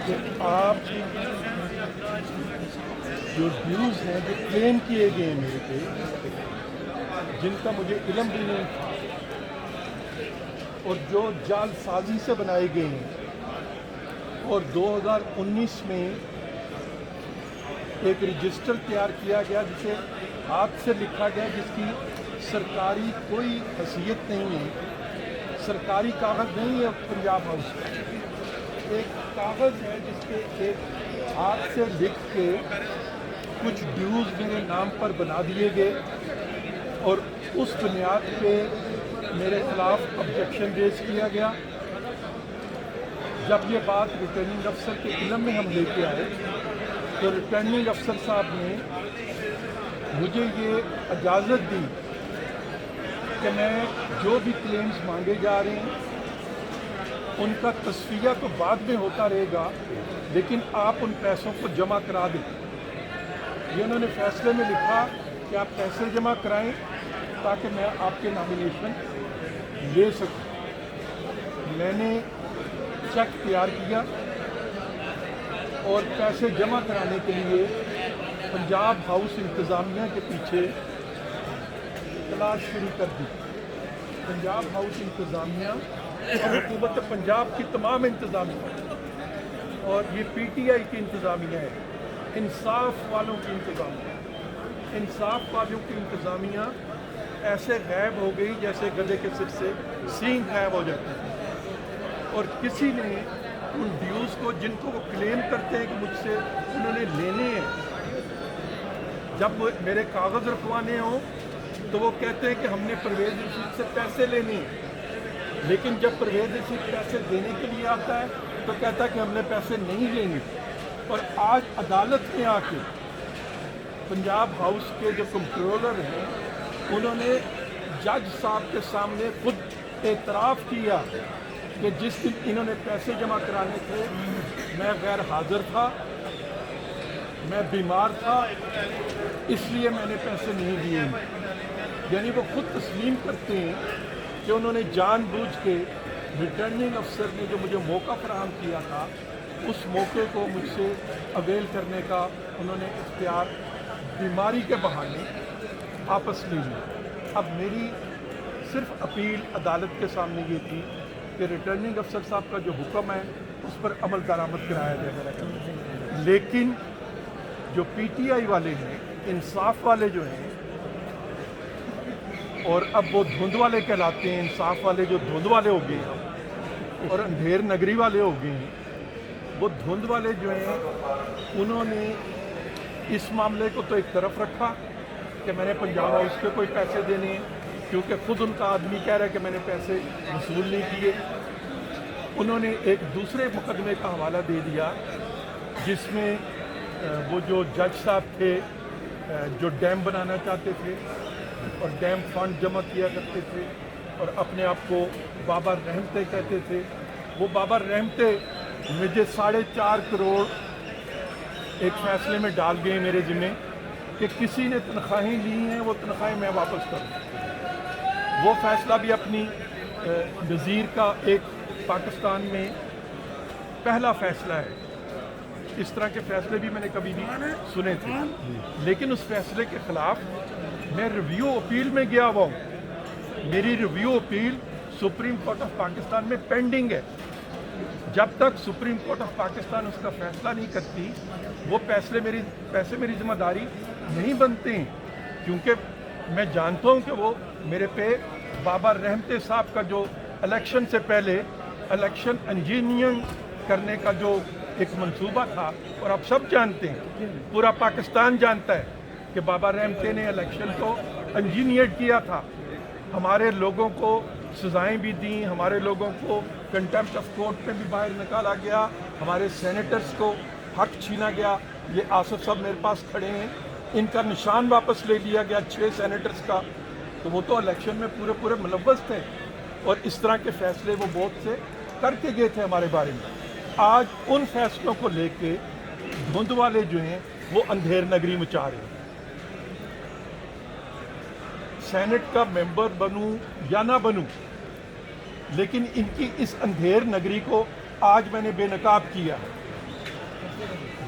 کہ آپ جو ڈیوز ہیں جو کلیم کیے گئے ہیں میرے پہ، جن کا مجھے علم بھی نہیں تھا، اور جو جعل سازی سے بنائے گئے ہیں، اور 2019 میں ایک رجسٹر تیار کیا گیا جسے ہاتھ سے لکھا گیا، جس کی سرکاری کوئی حیثیت نہیں ہے، سرکاری کاغذ نہیں ہے پنجاب ہاؤس کا، ایک کاغذ ہے جس پہ ایک ہاتھ سے لکھ کے کچھ ڈیوز میرے نام پر بنا دیے گئے، اور اس بنیاد پہ میرے خلاف آبجیکشن ریز کیا گیا۔ جب یہ بات ریٹرننگ افسر کے علم میں ہم لے کے آئے تو ریٹرننگ افسر صاحب نے مجھے یہ اجازت دی کہ میں جو بھی کلیمز مانگے جا رہے ہیں ان کا تصفیہ تو بعد میں ہوتا رہے گا، لیکن آپ ان پیسوں کو جمع کرا دیں۔ یہ انہوں نے فیصلے میں لکھا کہ آپ پیسے جمع کرائیں تاکہ میں آپ کے نامینیشن لے سکوں۔ میں نے چیک تیار کیا اور پیسے جمع کرانے کے لیے پنجاب ہاؤس انتظامیہ کے پیچھے تلاش شروع کر دی۔ پنجاب ہاؤس انتظامیہ اور حکومت پنجاب کی تمام انتظامیہ، اور یہ پی ٹی آئی کی انتظامیہ ہے، انصاف والوں کی انتظامیہ، انصاف والوں کی انتظامیہ ایسے غائب ہو گئی جیسے گدھے کے سر سے سینگ غائب ہو جاتے ہیں، اور کسی نے ان ڈیوز کو جن کو وہ کلیم کرتے ہیں کہ مجھ سے انہوں نے لینے ہیں، جب میرے کاغذ رکھوانے ہوں تو وہ کہتے ہیں کہ ہم نے پرویز رشید سے پیسے لینے ہیں، لیکن جب پرویز رشید پیسے دینے کے لیے آتا ہے تو کہتا ہے کہ ہم نے پیسے نہیں لینے۔ اور آج عدالت میں آ کے پنجاب ہاؤس کے جو کنٹرولر ہیں انہوں نے جج صاحب کے سامنے خود اعتراف کیا کہ جس دن انہوں نے پیسے جمع کرانے تھے میں غیر حاضر تھا، میں بیمار تھا، اس لیے میں نے پیسے نہیں دیے۔ یعنی وہ خود تسلیم کرتے ہیں کہ انہوں نے جان بوجھ کے ریٹرننگ افسر نے جو مجھے موقع فراہم کیا تھا اس موقع کو مجھ سے اویل کرنے کا انہوں نے اختیار بیماری کے بہانے واپس لے لیا۔ اب میری صرف اپیل عدالت کے سامنے یہ تھی کہ ریٹرننگ افسر صاحب کا جو حکم ہے اس پر عمل درآمد کرایا جائے، لیکن جو پی ٹی آئی والے ہیں، انصاف والے جو ہیں، اور اب وہ دھند والے کہلاتے ہیں، انصاف والے جو دھند والے ہو گئے ہیں اور اندھیر نگری والے ہو گئے ہیں، وہ دھند والے جو ہیں انہوں نے اس معاملے کو تو ایک طرف رکھا کہ میں نے پنجاب ہاؤس کے کوئی پیسے دینے ہیں، کیونکہ خود ان کا آدمی کہہ رہا ہے کہ میں نے پیسے وصول نہیں کیے۔ انہوں نے ایک دوسرے مقدمے کا حوالہ دے دیا جس میں وہ جو جج صاحب تھے جو ڈیم بنانا چاہتے تھے اور ڈیم فنڈ جمع کیا کرتے تھے اور اپنے آپ کو بابا رحمتے کہتے تھے، وہ بابا رحمتے مجھے 4.5 کروڑ ایک فیصلے میں ڈال گئے میرے ذمہ کہ کسی نے تنخواہیں لی ہیں وہ تنخواہیں میں واپس کروں۔ وہ فیصلہ بھی اپنی نظیر کا ایک پاکستان میں پہلا فیصلہ ہے، اس طرح کے فیصلے بھی میں نے کبھی نہیں سنے تھے، لیکن اس فیصلے کے خلاف میں ریویو اپیل میں گیا ہوا ہوں۔ میری review appeal supreme court of Pakistan میں پینڈنگ ہے۔ جب تک سپریم کورٹ آف پاکستان اس کا فیصلہ نہیں کرتی وہ پیسے میری ذمہ داری نہیں بنتے ہیں، کیونکہ میں جانتا ہوں کہ وہ میرے پہ بابا رحمتے صاحب کا جو الیکشن سے پہلے الیکشن انجینئرنگ کرنے کا جو ایک منصوبہ تھا، اور آپ سب جانتے ہیں، پورا پاکستان جانتا ہے کہ بابا رحمتے نے الیکشن کو انجینئر کیا تھا، ہمارے لوگوں کو سزائیں بھی دیں، ہمارے لوگوں کو کنٹیمپٹ آف کورٹ میں بھی باہر نکالا گیا، ہمارے سینیٹرز کو حق چھینا گیا۔ یہ آصف صاحب میرے پاس کھڑے ہیں، ان کا نشان واپس لے لیا گیا 6 سینیٹرز کا، تو وہ تو الیکشن میں پورے ملوث تھے، اور اس طرح کے فیصلے وہ بہت سے کر کے گئے تھے ہمارے بارے میں۔ آج ان فیصلوں کو لے کے دھند والے جو ہیں وہ اندھیر نگری مچا رہے ہیں۔ سینٹ کا ممبر بنوں یا نہ بنوں، لیکن ان کی اس اندھیر نگری کو آج میں نے بے نقاب کیا ہے۔